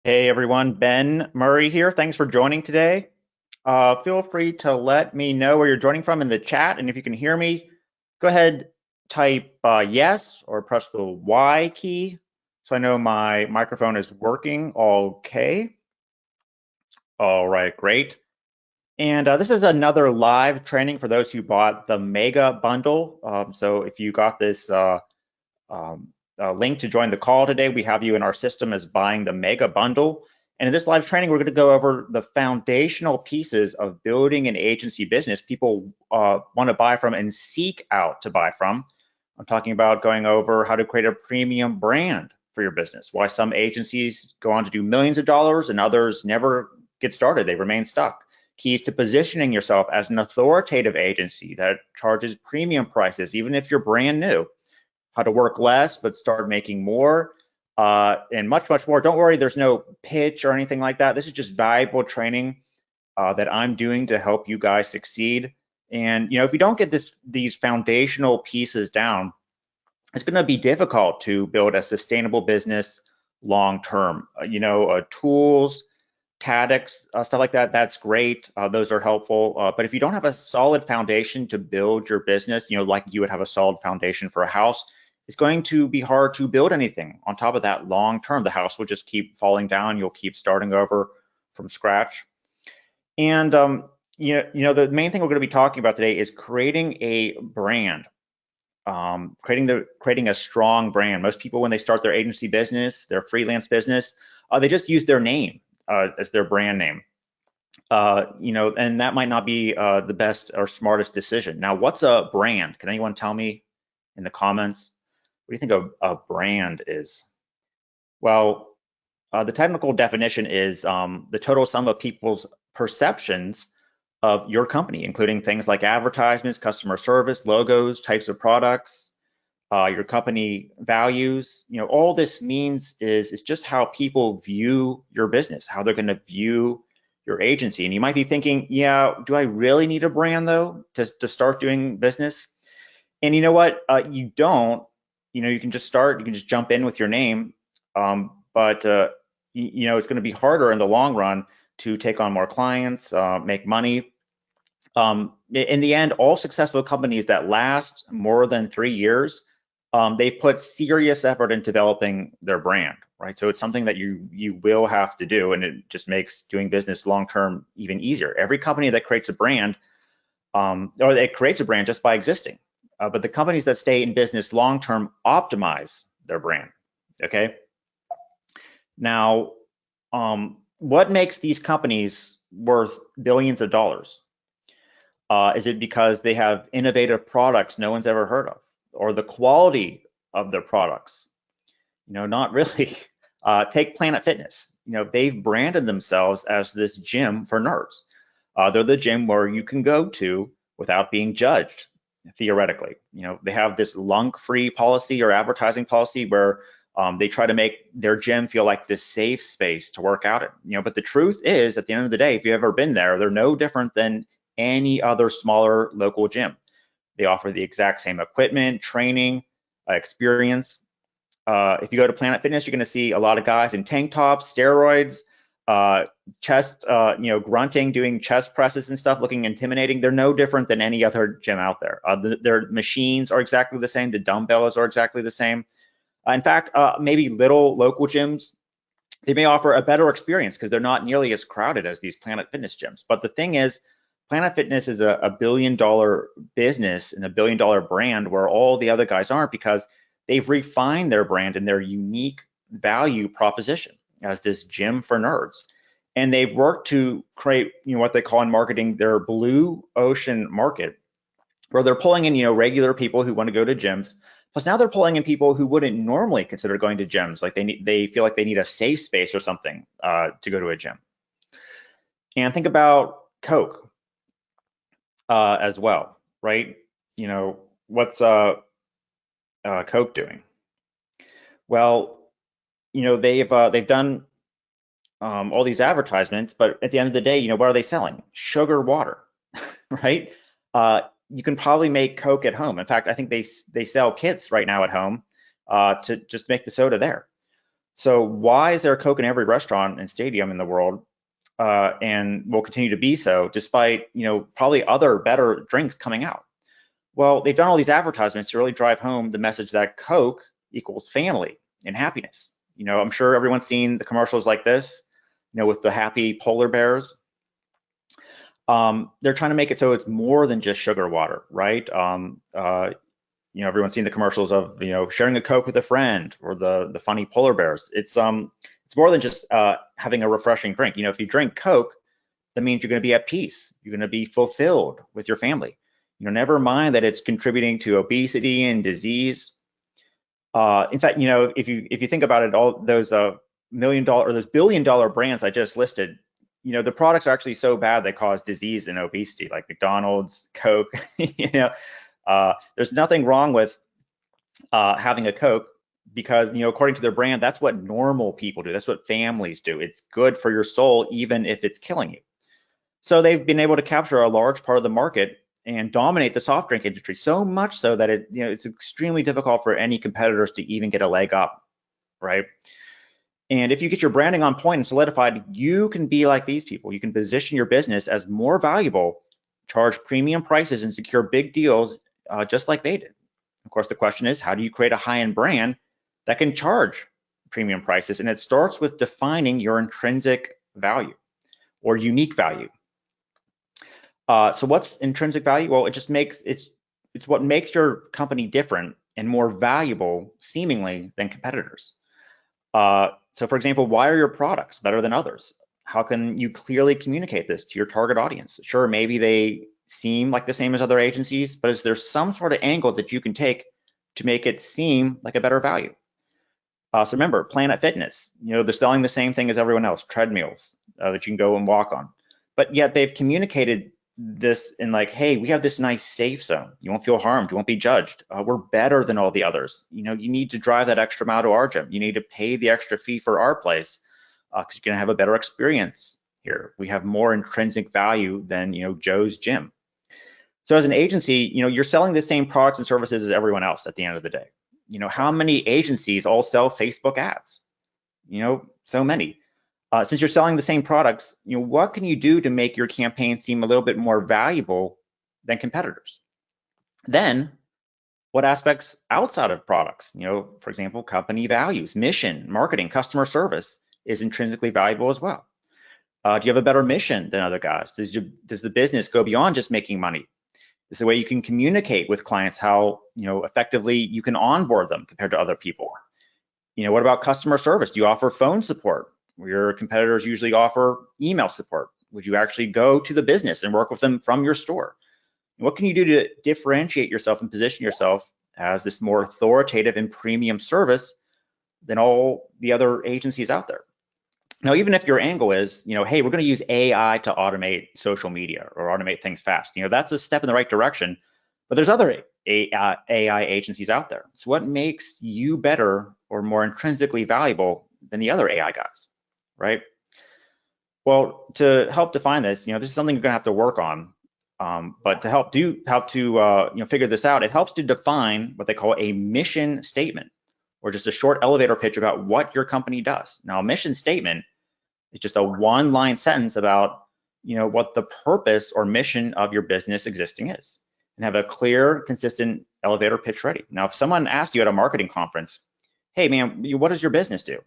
Hey everyone, Ben Murray here. Thanks for joining today. Feel free to let me know where you're joining from in the chat, and if you can hear me, go ahead, type yes or press the Y key so I know my microphone is working. Okay. All right, great. And this is another live training for those who bought the Mega Bundle. So if you got this um, link to join the call today. We have you in our system as buying the Mega Bundle. And in this live training, we're going to go over the foundational pieces of building an agency business people want to buy from and seek out to buy from. I'm talking about going over how to create a premium brand for your business, why some agencies go on to do millions of dollars and others never get started, they remain stuck. Keys to positioning yourself as an authoritative agency that charges premium prices, even if you're brand new, how to work less but start making more, and much, much more. Don't worry, there's no pitch or anything like that. This is just valuable training that I'm doing to help you guys succeed. And if you don't get these foundational pieces down, it's going to be difficult to build a sustainable business long term. Tools, tactics, stuff like that, that's great. Those are helpful. But if you don't have a solid foundation to build your business, like you would have a solid foundation for a house, it's going to be hard to build anything on top of that long term. The house will just keep falling down. You'll keep starting over from scratch. And the main thing we're going to be talking about today is creating a brand, creating a strong brand. Most people, when they start their agency business, their freelance business, they just use their name as their brand name. And that might not be the best or smartest decision. Now, what's a brand? Can anyone tell me in the comments? What do you think a brand is? Well, the technical definition is the total sum of people's perceptions of your company, including things like advertisements, customer service, logos, types of products, your company values. All this means is just how people view your business, how they're going to view your agency. And you might be thinking, yeah, do I really need a brand though to start doing business? And you know what? You don't. You can just start. You can just jump in with your name. But it's going to be harder in the long run to take on more clients, make money. In the end, all successful companies that last more than 3 years, they've put serious effort in developing their brand, right? So it's something that you will have to do, and it just makes doing business long term even easier. Every company that creates a brand, or it creates a brand just by existing. But the companies that stay in business long term optimize their brand. Okay. Now, what makes these companies worth billions of dollars? Is it because they have innovative products no one's ever heard of, or the quality of their products? Not really. Take Planet Fitness. They've branded themselves as this gym for nerds. They're the gym where you can go to without being judged, theoretically. They have this lunk-free policy or advertising policy where they try to make their gym feel like this safe space to work out in. But the truth is, at the end of the day, if you've ever been there, they're no different than any other smaller local gym. They offer the exact same equipment, training, experience. If you go to Planet Fitness, you're going to see a lot of guys in tank tops, steroids, chest, grunting, doing chest presses and stuff, looking intimidating. They're no different than any other gym out there. Their machines are exactly the same. The dumbbells are exactly the same. In fact, maybe little local gyms, they may offer a better experience because they're not nearly as crowded as these Planet Fitness gyms. But the thing is, Planet Fitness is a billion-dollar business and a billion-dollar brand where all the other guys aren't, because they've refined their brand and their unique value proposition as this gym for nerds. And they've worked to create, what they call in marketing their blue ocean market, where they're pulling in, regular people who want to go to gyms. Plus now they're pulling in people who wouldn't normally consider going to gyms. Like they feel like they need a safe space or something to go to a gym. And think about Coke as well, right? What's Coke doing? Well, they've done all these advertisements, but at the end of the day, what are they selling? Sugar water, right? You can probably make Coke at home. In fact, I think they sell kits right now at home to just make the soda there. So why is there Coke in every restaurant and stadium in the world, and will continue to be so, despite probably other better drinks coming out? Well, they've done all these advertisements to really drive home the message that Coke equals family and happiness. I'm sure everyone's seen the commercials like this, with the happy polar bears. They're trying to make it so it's more than just sugar water, right? Everyone's seen the commercials of sharing a Coke with a friend, or the funny polar bears. It's more than just having a refreshing drink. If you drink Coke, that means you're going to be at peace. You're going to be fulfilled with your family. Never mind that it's contributing to obesity and disease. In fact, if you think about it, all those $1 million or those $1 billion brands I just listed, the products are actually so bad they cause disease and obesity, like McDonald's, Coke. There's nothing wrong with having a Coke, because according to their brand, that's what normal people do. That's what families do. It's good for your soul, even if it's killing you. So they've been able to capture a large part of the market and dominate the soft drink industry, so much so that it's extremely difficult for any competitors to even get a leg up, right? And if you get your branding on point and solidified, you can be like these people. You can position your business as more valuable, charge premium prices, and secure big deals just like they did. Of course, the question is, how do you create a high-end brand that can charge premium prices? And it starts with defining your intrinsic value or unique value. So what's intrinsic value? Well, it's what makes your company different and more valuable, seemingly, than competitors. So for example, why are your products better than others? How can you clearly communicate this to your target audience? Sure, maybe they seem like the same as other agencies, but is there some sort of angle that you can take to make it seem like a better value? So remember, Planet Fitness, they're selling the same thing as everyone else, treadmills that you can go and walk on. But yet they've communicated this in like, hey, we have this nice safe zone. You won't feel harmed. You won't be judged. We're better than all the others. You need to drive that extra mile to our gym. You need to pay the extra fee for our place because you're going to have a better experience here. We have more intrinsic value than, Joe's gym. So as an agency, you're selling the same products and services as everyone else at the end of the day. How many agencies all sell Facebook ads? So many. Since you're selling the same products, what can you do to make your campaign seem a little bit more valuable than competitors? Then, what aspects outside of products, for example, company values, mission, marketing, customer service is intrinsically valuable as well? Do you have a better mission than other guys? Does the business go beyond just making money? Is the way you can communicate with clients, how effectively you can onboard them compared to other people? What about customer service? Do you offer phone support? Your competitors usually offer email support. Would you actually go to the business and work with them from your store? What can you do to differentiate yourself and position yourself as this more authoritative and premium service than all the other agencies out there? Now, even if your angle is, hey, we're going to use AI to automate social media or automate things fast, that's a step in the right direction. But there's other AI agencies out there. So what makes you better or more intrinsically valuable than the other AI guys, right? Well, to help define this, this is something you're going to have to work on. But to help figure this out, it helps to define what they call a mission statement, or just a short elevator pitch about what your company does. Now, a mission statement is just a one-line sentence about what the purpose or mission of your business existing is, and have a clear, consistent elevator pitch ready. Now, if someone asked you at a marketing conference, hey man, what does your business do?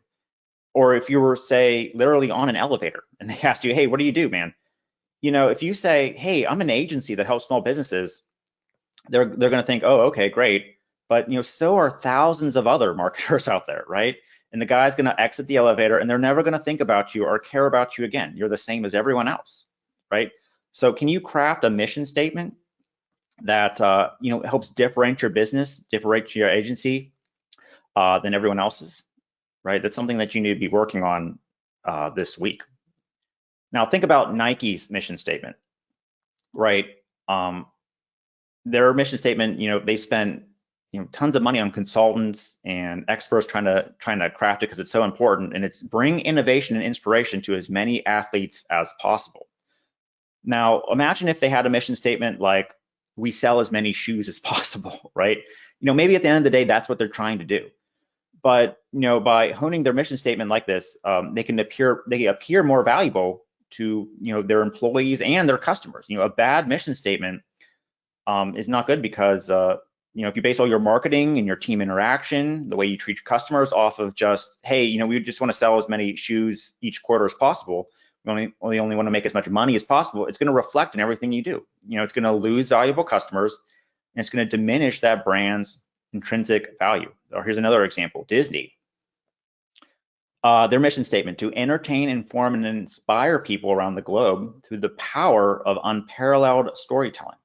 Or if you were, say, literally on an elevator and they asked you, hey, what do you do, man? If you say, hey, I'm an agency that helps small businesses, they're going to think, oh, okay, great. But so are thousands of other marketers out there, right? And the guy's going to exit the elevator and they're never going to think about you or care about you again. You're the same as everyone else, right? So can you craft a mission statement that helps differentiate your business, differentiate your agency than everyone else's, right? That's something that you need to be working on this week. Now think about Nike's mission statement, right? Their mission statement, they spent tons of money on consultants and experts trying to craft it because it's so important, and it's bring innovation and inspiration to as many athletes as possible. Now imagine if they had a mission statement like, we sell as many shoes as possible, right? Maybe at the end of the day, that's what they're trying to do. But by honing their mission statement like this, they appear more valuable to their employees and their customers. A bad mission statement is not good because if you base all your marketing and your team interaction, the way you treat your customers off of just, hey, we just want to sell as many shoes each quarter as possible. We only want to make as much money as possible. It's going to reflect in everything you do. It's going to lose valuable customers, and it's going to diminish that brand's intrinsic value. Or here's another example: Disney. Their mission statement: to entertain, inform, and inspire people around the globe through the power of unparalleled storytelling.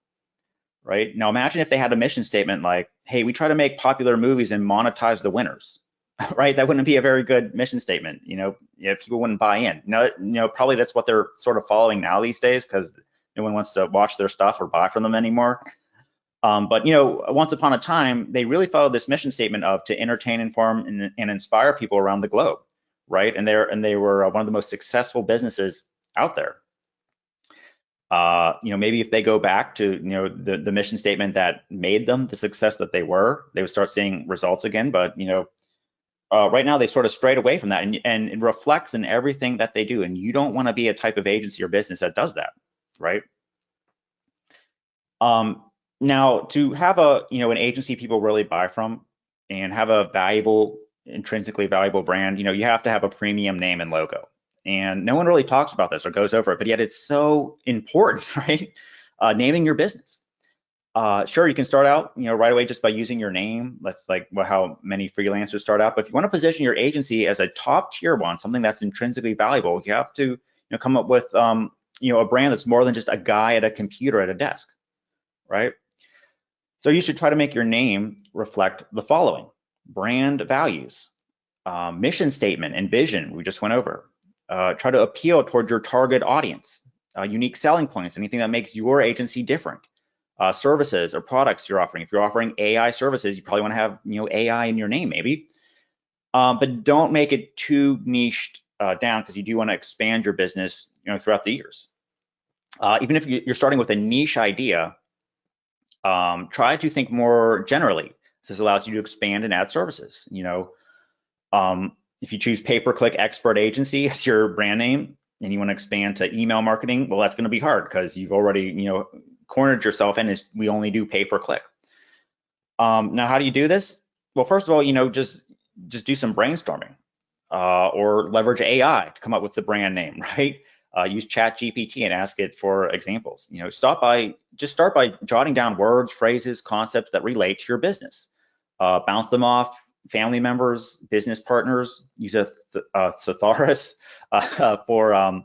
Right? Now imagine if they had a mission statement like, hey, we try to make popular movies and monetize the winners. Right? That wouldn't be a very good mission statement. People wouldn't buy in. Probably that's what they're sort of following now these days, because no one wants to watch their stuff or buy from them anymore. But once upon a time, they really followed this mission statement of to entertain, inform, and inspire people around the globe, right? And they were one of the most successful businesses out there. Maybe if they go back to the mission statement that made them the success that they were, they would start seeing results again. But right now they sort of strayed away from that, and it reflects in everything that they do. And you don't want to be a type of agency or business that does that, right? Now, to have an agency people really buy from and have a valuable, intrinsically valuable brand, you have to have a premium name and logo. And no one really talks about this or goes over it, but yet it's so important, right? Naming your business. Sure, you can start out, right away just by using your name. That's like how many freelancers start out. But if you want to position your agency as a top tier one, something that's intrinsically valuable, you have to come up with a brand that's more than just a guy at a computer at a desk, right? So you should try to make your name reflect the following: brand values, mission statement and vision we just went over. Try to appeal toward your target audience, unique selling points, anything that makes your agency different, services or products you're offering. If you're offering AI services, you probably want to have AI in your name maybe, but don't make it too niched down, because you do want to expand your business throughout the years. Even if you're starting with a niche idea, try to think more generally. This allows you to expand and add services. If you choose pay-per-click expert agency as your brand name and you want to expand to email marketing, well, that's going to be hard because you've already cornered yourself in is we only do pay-per-click. Now, how do you do this? Well, first of all, just do some brainstorming or leverage AI to come up with the brand name, right? Use ChatGPT and ask it for examples. Start by jotting down words, phrases, concepts that relate to your business. Bounce them off family members, business partners. Use a thesaurus for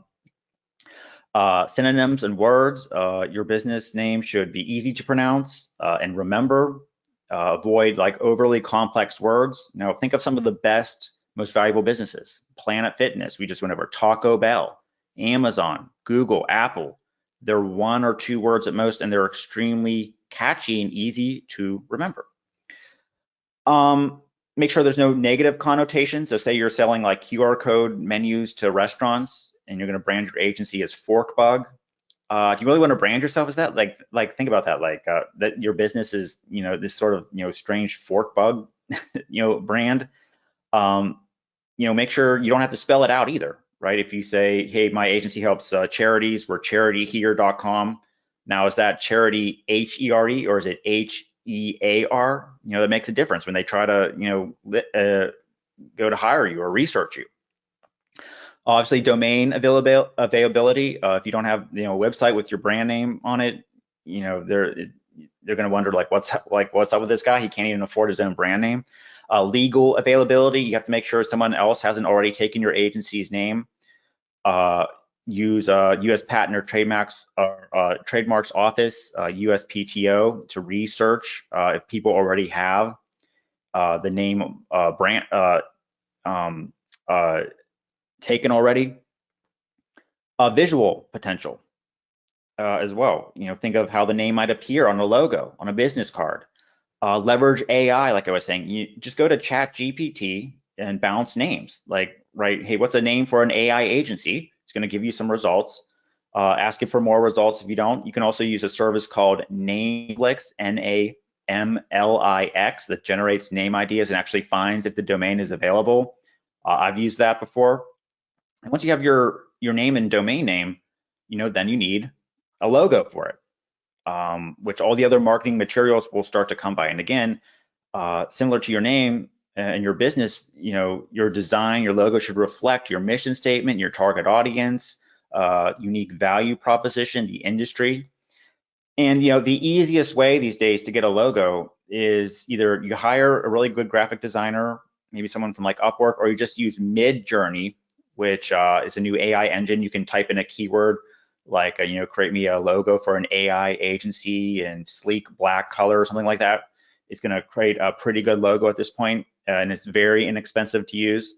synonyms and words. Your business name should be easy to pronounce and remember. Avoid like overly complex words. Now, think of some of the best, most valuable businesses. Planet Fitness, we just went over. Taco Bell, Amazon, Google, Apple. They're one or two words at most, and they're extremely catchy and easy to remember. Make sure there's no negative connotations. So say you're selling like QR code menus to restaurants and you're going to brand your agency as Forkbug. Do you really want to brand yourself as that? Like think about that, that your business is, this sort of, strange Forkbug, brand. Make sure you don't have to spell it out either, right? If you say, hey, my agency helps charities, we're charityhere.com. Now, is that charity H-E-R-E or is it H-E-A-R? That makes a difference when they try to, go to hire you or research you. Obviously, domain availability. If you don't have, a website with your brand name on it, they're going to wonder what's up with this guy? He can't even afford his own brand name. Legal availability. You have to make sure someone else hasn't already taken your agency's name. Use U.S. Patent or Trademarks Office, USPTO, to research if people already have the name brand taken already. Visual potential as well. Think of how the name might appear on a logo, on a business card. Leverage AI, like I was saying. You just go to ChatGPT and bounce names. Hey, what's a name for an AI agency? It's going to give you some results. Ask it for more results if you don't. You can also use a service called Namelix, N-A-M-E-L-I-X, MLIX, that generates name ideas and actually finds if the domain is available. I've used that before. And once you have your name and domain name, then you need a logo for it, which all the other marketing materials will start to come by. And again, similar to your name and your business, your design, your logo should reflect your mission statement, your target audience, unique value proposition, the industry. And the easiest way these days to get a logo is either you hire a really good graphic designer, maybe someone from like Upwork, or you just use Midjourney, which is a new AI engine. You can type in a keyword like create me a logo for an AI agency in sleek black color or something like that. It's going to create a pretty good logo at this point, and it's very inexpensive to use.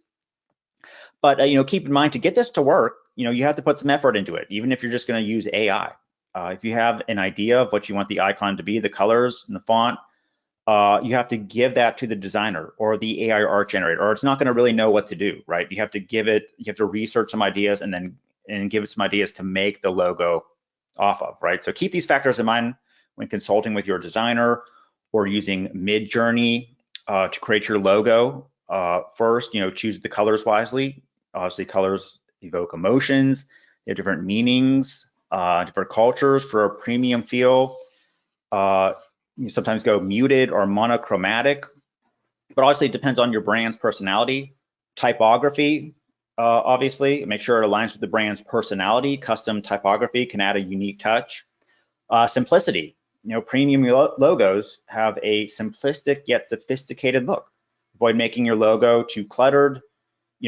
But keep in mind, to get this to work, you have to put some effort into it, even if you're just going to use AI. If you have an idea of what you want the icon to be, the colors and the font, you have to give that to the designer or the AI art generator, or it's not going to really know what to do, right? You have to research some ideas and give it some ideas to make the logo off of, right? So keep these factors in mind when consulting with your designer or using Midjourney to create your logo. First, choose the colors wisely. Obviously, colors evoke emotions. They have different meanings, different cultures for a premium feel. You sometimes go muted or monochromatic, but obviously it depends on your brand's personality. Typography, obviously, make sure it aligns with the brand's personality. Custom typography can add a unique touch. Simplicity, premium logos have a simplistic yet sophisticated look. Avoid making your logo too cluttered.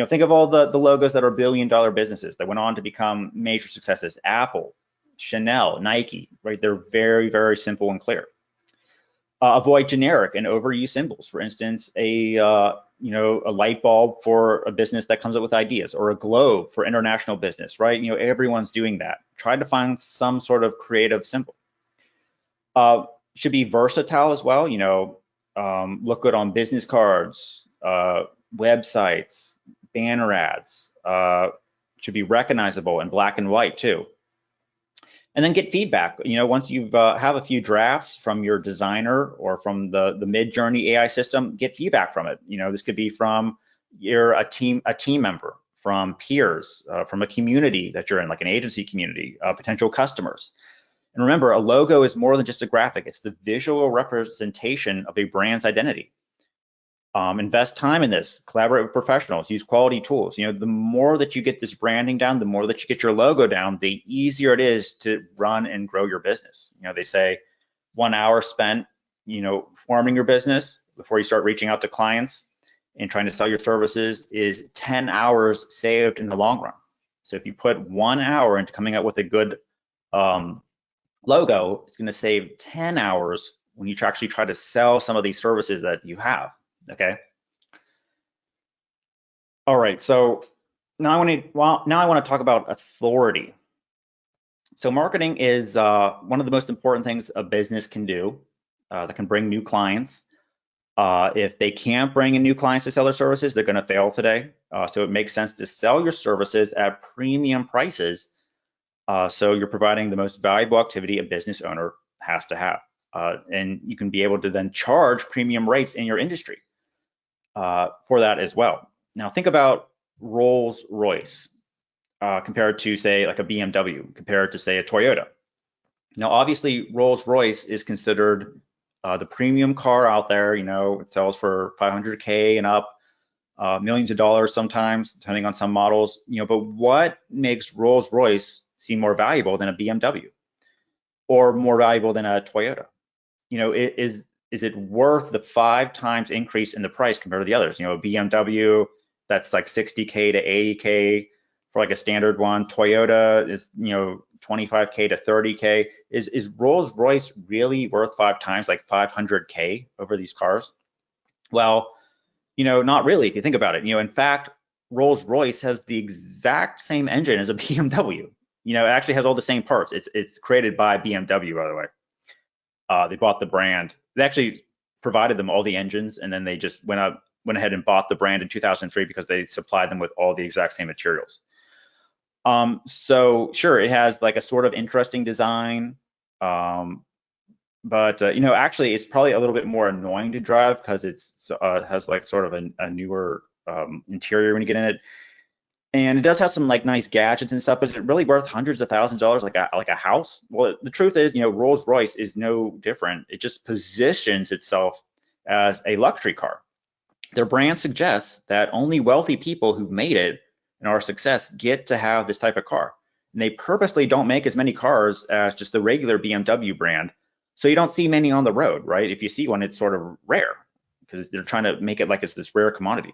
Think of all the logos that are billion-dollar businesses that went on to become major successes. Apple, Chanel, Nike, right? They're very, very simple and clear. Avoid generic and overused symbols. For instance, a light bulb for a business that comes up with ideas, or a globe for international business, right? Everyone's doing that. Try to find some sort of creative symbol. Should be versatile as well. Look good on business cards, websites, banner ads. Should be recognizable in black and white too. And then get feedback. Once you've have a few drafts from your designer or from the Midjourney AI system, get feedback from it. This could be from a team member, from peers, from a community that you're in, like an agency community, potential customers. And remember, a logo is more than just a graphic. It's the visual representation of a brand's identity. Invest time in this, collaborate with professionals, use quality tools. The more that you get this branding down, the more that you get your logo down, the easier it is to run and grow your business. They say 1 hour spent, forming your business before you start reaching out to clients and trying to sell your services is 10 hours saved in the long run. So if you put 1 hour into coming up with a good logo, it's going to save 10 hours when you actually try to sell some of these services that you have. Okay. All right. So now I want to talk about authority. So marketing is one of the most important things a business can do that can bring new clients. If they can't bring in new clients to sell their services, they're going to fail today. So it makes sense to sell your services at premium prices. So you're providing the most valuable activity a business owner has to have. And you can be able to then charge premium rates in your industry for that as well. Now think about Rolls-Royce compared to, say, like a BMW, compared to, say, a Toyota. Now obviously Rolls-Royce is considered the premium car out there. It sells for 500K and up, millions of dollars sometimes, depending on some models. But what makes Rolls-Royce seem more valuable than a BMW, or more valuable than a Toyota? Is it worth the 5 times increase in the price compared to the others? A BMW, that's like 60K to 80K for like a standard one. Toyota is 25K to 30K. Is Rolls-Royce really worth 5 times, like 500K over these cars? Well, not really if you think about it. In fact, Rolls-Royce has the exact same engine as a BMW. It actually has all the same parts. It's created by BMW, by the way. They bought the brand. They actually provided them all the engines, and then they just went ahead and bought the brand in 2003 because they supplied them with all the exact same materials. So sure, it has like a sort of interesting design, But actually, it's probably a little bit more annoying to drive because it's has like sort of a newer interior when you get in it, and it does have some like nice gadgets and stuff. But is it really worth hundreds of thousands of dollars like a house? Well, the truth is, Rolls-Royce is no different. It just positions itself as a luxury car. Their brand suggests that only wealthy people who've made it and are a success get to have this type of car. And they purposely don't make as many cars as just the regular BMW brand. So you don't see many on the road, right? If you see one, it's sort of rare because they're trying to make it like it's this rare commodity.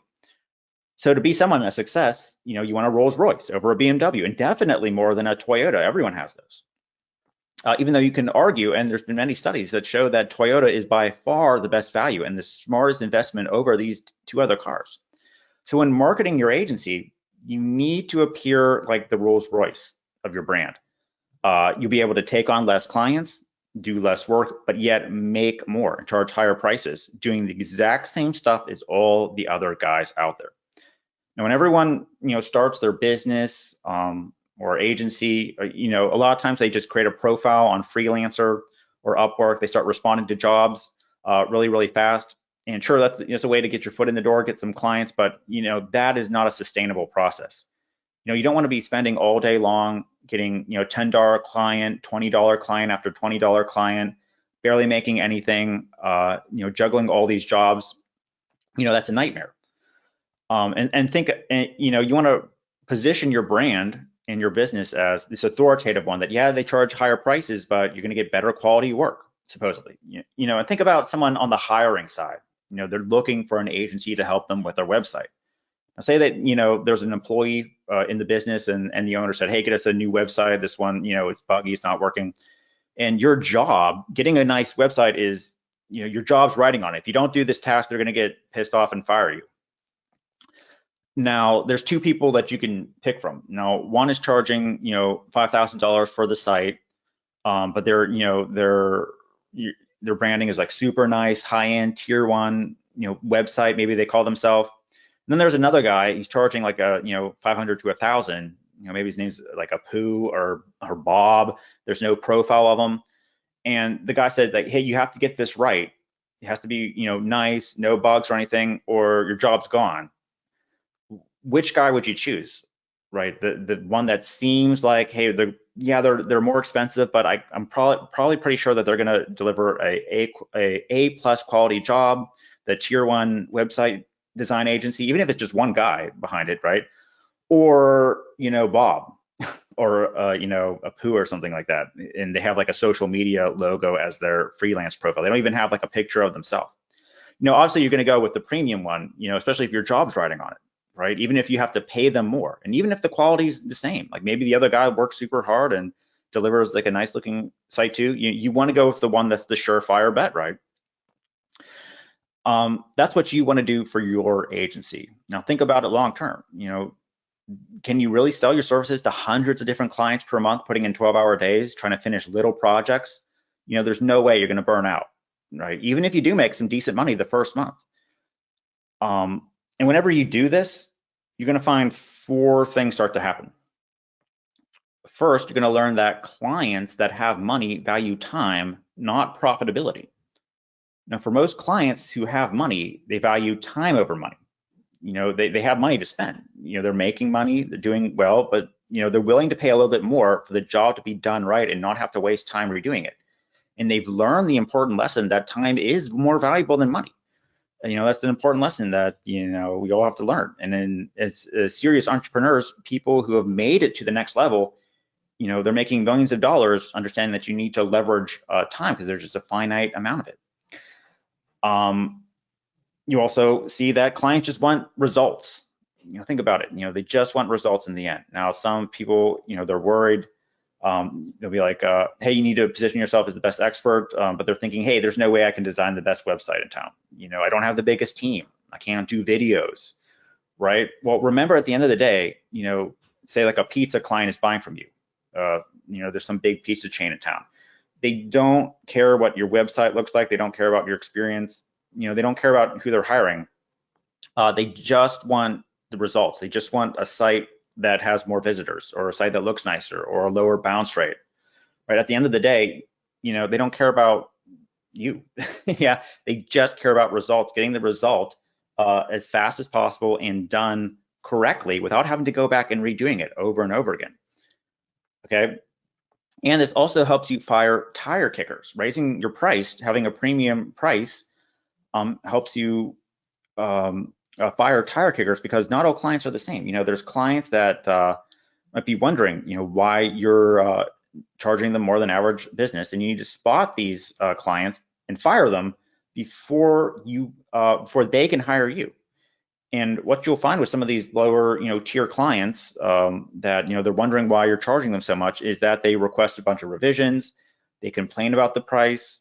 So to be someone a success, you want a Rolls Royce over a BMW, and definitely more than a Toyota. Everyone has those. Even though you can argue, and there's been many studies that show that Toyota is by far the best value and the smartest investment over these two other cars. So when marketing your agency, you need to appear like the Rolls Royce of your brand. You'll be able to take on less clients, do less work, but yet make more and charge higher prices, doing the exact same stuff as all the other guys out there. Now, when everyone starts their business or agency, a lot of times they just create a profile on Freelancer or Upwork. They start responding to jobs really, really fast. And sure, that's a way to get your foot in the door, get some clients, but that is not a sustainable process. You don't want to be spending all day long getting $10 client, $20 client after $20 client, barely making anything, juggling all these jobs. That's a nightmare. And think, you want to position your brand and your business as this authoritative one that, yeah, they charge higher prices, but you're going to get better quality work, supposedly. And think about someone on the hiring side. They're looking for an agency to help them with their website. Now, say that, there's an employee in the business and the owner said, hey, get us a new website. This one, it's buggy, it's not working. And your job, getting a nice website is, your job's writing on it. If you don't do this task, they're going to get pissed off and fire you. Now, there's two people that you can pick from. Now, one is charging, $5,000 for the site, but their branding is like super nice, high-end, tier one, website, maybe they call themselves. And then there's another guy, he's charging like a, 500 to 1,000. Maybe his name's like Apu or Bob. There's no profile of him. And the guy said like, hey, you have to get this right. It has to be, nice, no bugs or anything, or your job's gone. Which guy would you choose, right? The one that seems like, hey, they're more expensive, but I'm probably pretty sure that they're going to deliver a plus quality job, the tier one website design agency, even if it's just one guy behind it, right? Or Bob, or a Pooh or something like that, and they have like a social media logo as their freelance profile. They don't even have like a picture of themselves. Obviously you're going to go with the premium one, especially if your job's riding on it. Right? Even if you have to pay them more, and even if the quality's the same, like maybe the other guy works super hard and delivers like a nice looking site too, you want to go with the one that's the surefire bet, right? That's what you want to do for your agency. Now think about it long term. Can you really sell your services to hundreds of different clients per month, putting in 12-hour days, trying to finish little projects? There's no way you're going to burn out, right? Even if you do make some decent money the first month. And whenever you do this, you're going to find 4 things start to happen. First, you're going to learn that clients that have money value time, not profitability. Now, for most clients who have money, they value time over money. They have money to spend. They're making money, they're doing well, but they're willing to pay a little bit more for the job to be done right and not have to waste time redoing it. And they've learned the important lesson that time is more valuable than money. That's an important lesson that we all have to learn. And then as serious entrepreneurs, people who have made it to the next level, they're making millions of dollars, understanding that you need to leverage time because there's just a finite amount of it. You also see that clients just want results. Think about it. They just want results in the end. Now, some people, they're worried. They'll be like, hey, you need to position yourself as the best expert, but they're thinking, hey, there's no way I can design the best website in town. I don't have the biggest team. I can't do videos, right? Well, remember at the end of the day, say like a pizza client is buying from you. There's some big pizza chain in town. They don't care what your website looks like. They don't care about your experience. They don't care about who they're hiring. They just want the results. They just want a site that has more visitors, or a site that looks nicer, or a lower bounce rate, right? At the end of the day, they don't care about you. Yeah, they just care about results, getting the result as fast as possible and done correctly without having to go back and redoing it over and over again. Okay. And this also helps you fire tire kickers. Raising your price, having a premium price, helps you fire tire kickers, because not all clients are the same. There's clients that might be wondering, why you're charging them more than average business, and you need to spot these clients and fire them before they can hire you. And what you'll find with some of these lower, tier clients that, they're wondering why you're charging them so much, is that they request a bunch of revisions, they complain about the price,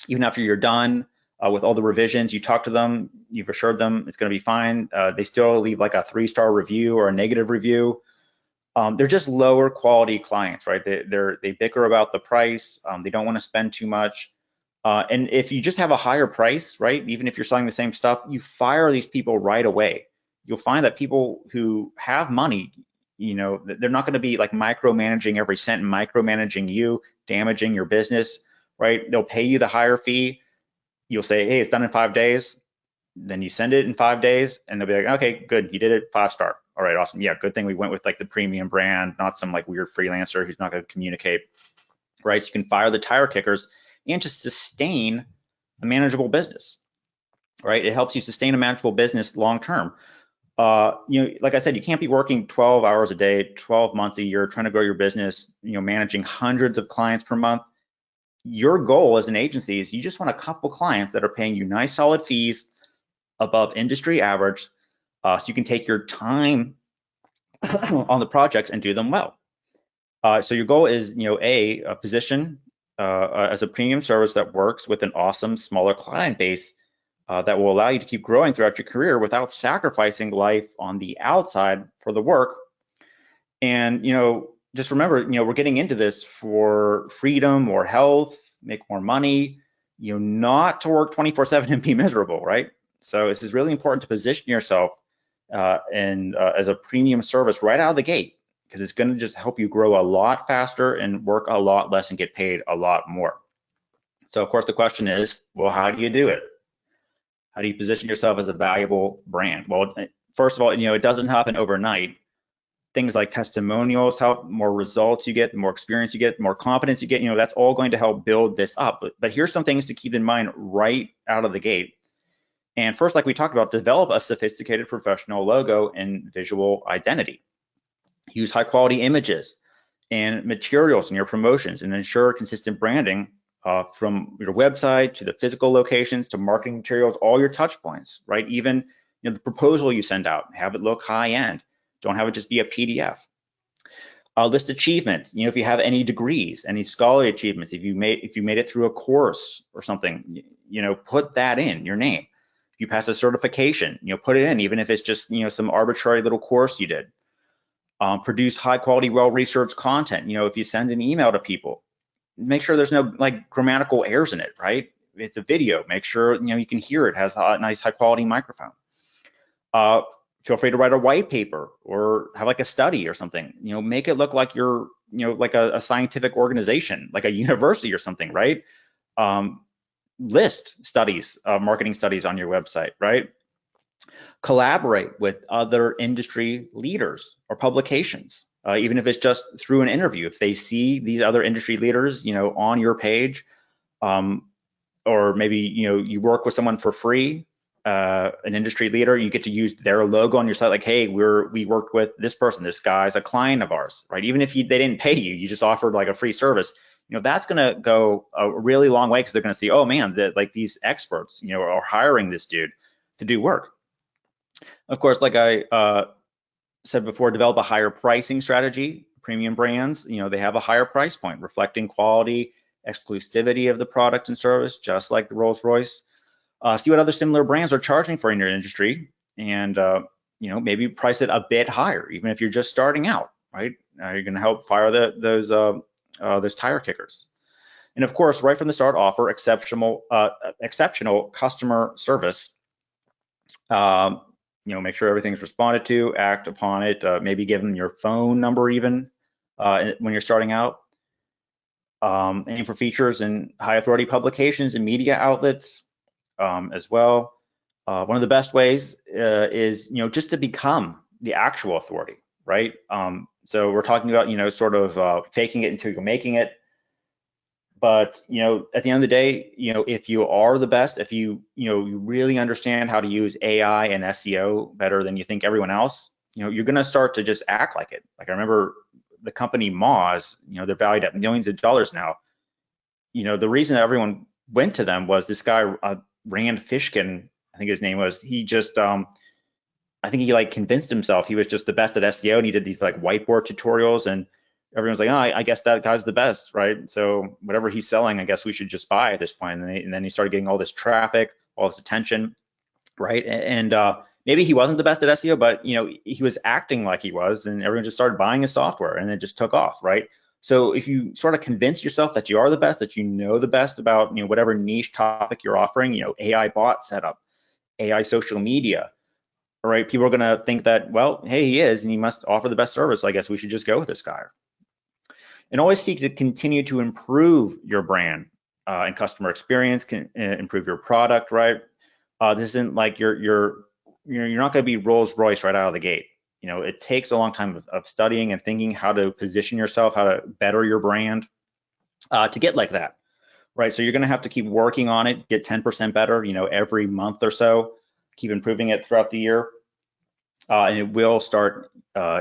even after you're done with all the revisions. You talk to them, you've assured them it's going to be fine. They still leave like a 3-star review or a negative review. They're just lower quality clients, right? They bicker about the price. They don't want to spend too much. And if you just have a higher price, right, even if you're selling the same stuff, you fire these people right away. You'll find that people who have money, they're not going to be like micromanaging every cent and micromanaging you, damaging your business, right? They'll pay you the higher fee. You'll say, hey, it's done in 5 days. Then you send it in 5 days, and they'll be like, okay, good, you did it, 5-star. All right, awesome. Yeah, good thing we went with like the premium brand, not some like weird freelancer who's not going to communicate, right? So you can fire the tire kickers and just sustain a manageable business, right? It helps you sustain a manageable business long term. Like I said, you can't be working 12 hours a day, 12 months a year, trying to grow your business, managing hundreds of clients per month. Your goal as an agency is you just want a couple clients that are paying you nice solid fees above industry average, so you can take your time on the projects and do them well. So your goal is, a position as a premium service that works with an awesome smaller client base that will allow you to keep growing throughout your career without sacrificing life on the outside for the work. And, just remember, we're getting into this for freedom, more health, make more money, not to work 24/7 and be miserable, right? So this is really important to position yourself as a premium service right out of the gate, because it's going to just help you grow a lot faster and work a lot less and get paid a lot more. So of course the question is, well, how do you do it? How do you position yourself as a valuable brand? Well, first of all, it doesn't happen overnight. Things like testimonials help. More results you get, the more experience you get, the more confidence you get, that's all going to help build this up. But here's some things to keep in mind right out of the gate. And first, like we talked about, develop a sophisticated professional logo and visual identity. Use high quality images and materials in your promotions, and ensure consistent branding from your website to the physical locations to marketing materials, all your touch points, right? Even the proposal you send out, have it look high end. Don't have it just be a PDF. List achievements. If you have any degrees, any scholarly achievements, if you made it through a course or something, put that in your name. If you pass a certification, put it in, even if it's just some arbitrary little course you did. Produce high quality, well-researched content. If you send an email to people, make sure there's no like grammatical errors in it, right? If it's a video, make sure you can hear it, has a nice high quality microphone. Feel free to write a white paper or have like a study or something. Make it look like you're like a scientific organization, like a university or something, right? List studies, marketing studies on your website, right? Collaborate with other industry leaders or publications, even if it's just through an interview. If they see these other industry leaders, on your page, or maybe you work with someone for free, an industry leader, you get to use their logo on your site. Like, hey, we worked with this person. This guy's a client of ours, right? Even if they didn't pay you, you just offered like a free service. That's going to go a really long way, because they're going to see, oh man, that like these experts, are hiring this dude to do work. Of course, like I said before, develop a higher pricing strategy. Premium brands, they have a higher price point, reflecting quality, exclusivity of the product and service, just like the Rolls-Royce. See what other similar brands are charging for in your industry, and maybe price it a bit higher, even if you're just starting out, right? You're going to help fire those tire kickers. And of course, right from the start, offer exceptional customer service. Make sure everything's responded to, act upon it, maybe give them your phone number even when you're starting out. Aim for features in high authority publications and media outlets as well. One of the best ways is, just to become the actual authority, right? So we're talking about, sort of faking it until you're making it. But, at the end of the day, if you are the best, if you really understand how to use AI and SEO better than you think everyone else, you're going to start to just act like it. Like I remember the company Moz, they're valued at millions of dollars now. The reason that everyone went to them was this guy, Rand Fishkin, I think his name was, he just, I think he like convinced himself he was just the best at SEO and he did these like whiteboard tutorials and everyone's like, oh, I guess that guy's the best, right? So whatever he's selling, I guess we should just buy at this point. And then he started getting all this traffic, all this attention, right? And maybe he wasn't the best at SEO, but he was acting like he was, and everyone just started buying his software, and it just took off, right? So if you sort of convince yourself that you are the best, that you know the best about whatever niche topic you're offering, AI bot setup, AI social media, all right, people are going to think that, well, hey, he is, and he must offer the best service. I guess we should just go with this guy. And always seek to continue to improve your brand and customer experience, can improve your product, right? This isn't like you're not going to be Rolls Royce right out of the gate. It takes a long time of studying and thinking how to position yourself, how to better your brand to get like that, right? So you're going to have to keep working on it, get 10% better, every month or so, keep improving it throughout the year, and it will start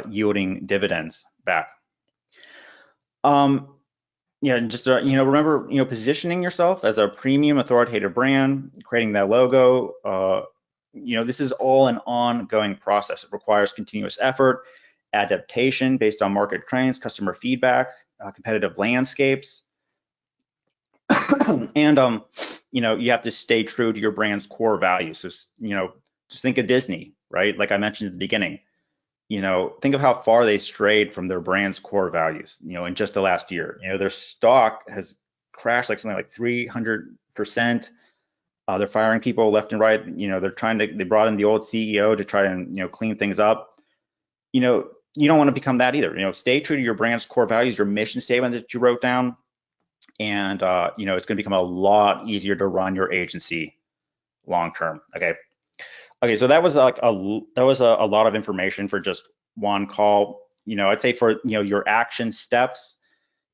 yielding dividends back. Yeah, and just remember, positioning yourself as a premium authoritative brand, creating that logo. This is all an ongoing process. It requires continuous effort, adaptation based on market trends, customer feedback, competitive landscapes, and you have to stay true to your brand's core values. So just think of Disney, right? Like I mentioned at the beginning. Think of how far they strayed from their brand's core values, in just the last year. Their stock has crashed like something like 300%. They're firing people left and right. They brought in the old CEO to try and, clean things up. You don't want to become that either. Stay true to your brand's core values, your mission statement that you wrote down. And, it's going to become a lot easier to run your agency long term. Okay. Okay, so that was like a lot of information for just one call. I'd say for your action steps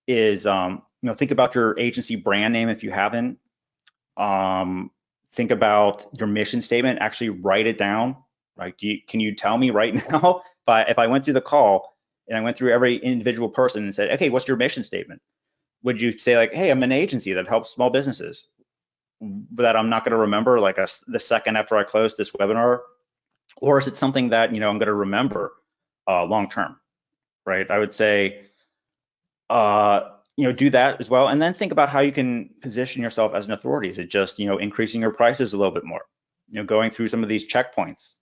is think about your agency brand name if you haven't. Think about your mission statement. Actually write it down. Right? Can you tell me right now if I went through the call and I went through every individual person and said, okay, what's your mission statement? Would you say like, hey, I'm an agency that helps small businesses? That I'm not going to remember like the second after I close this webinar, or is it something that I'm going to remember long term, right? I would say do that as well, and then think about how you can position yourself as an authority. Is it just increasing your prices a little bit more, going through some of these checkpoints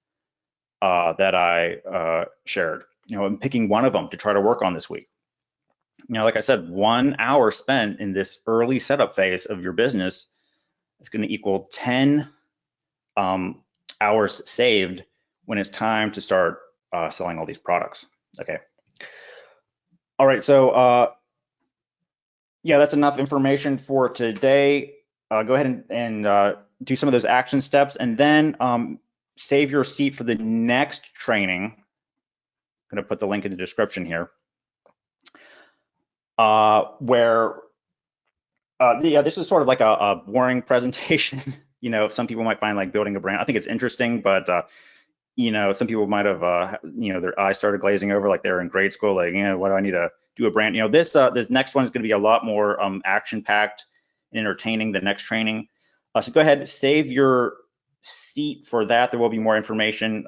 that I shared, and picking one of them to try to work on this week. Like I said, 1 hour spent in this early setup phase of your business is going to equal 10 hours saved when it's time to start selling all these products. Okay. All right. So yeah, that's enough information for today. Go ahead and do some of those action steps, and then save your seat for the next training. I'm going to put the link in the description here, where yeah, this is sort of like a boring presentation. Some people might find like building a brand, I think it's interesting, but some people might have, their eyes started glazing over like they're in grade school, like, why do I need to do a brand? This next one is going to be a lot more action-packed and entertaining, the next training. So go ahead, save your seat for that. There will be more information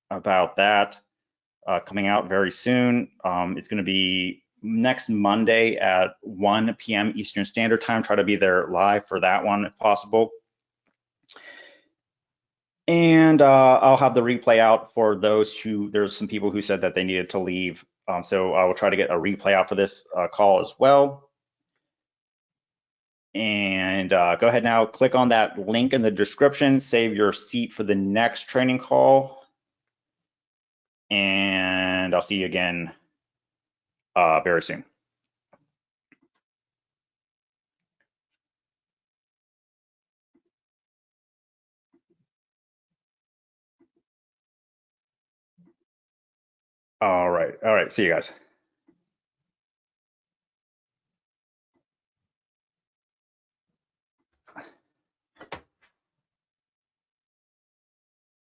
about that coming out very soon. It's going to be next Monday at 1 p.m. Eastern Standard Time. Try to be there live for that one if possible. And I'll have the replay out for those there's some people who said that they needed to leave. So I will try to get a replay out for this call as well. And go ahead now, click on that link in the description, save your seat for the next training call. And I'll see you again very soon. right. All right. See you guys.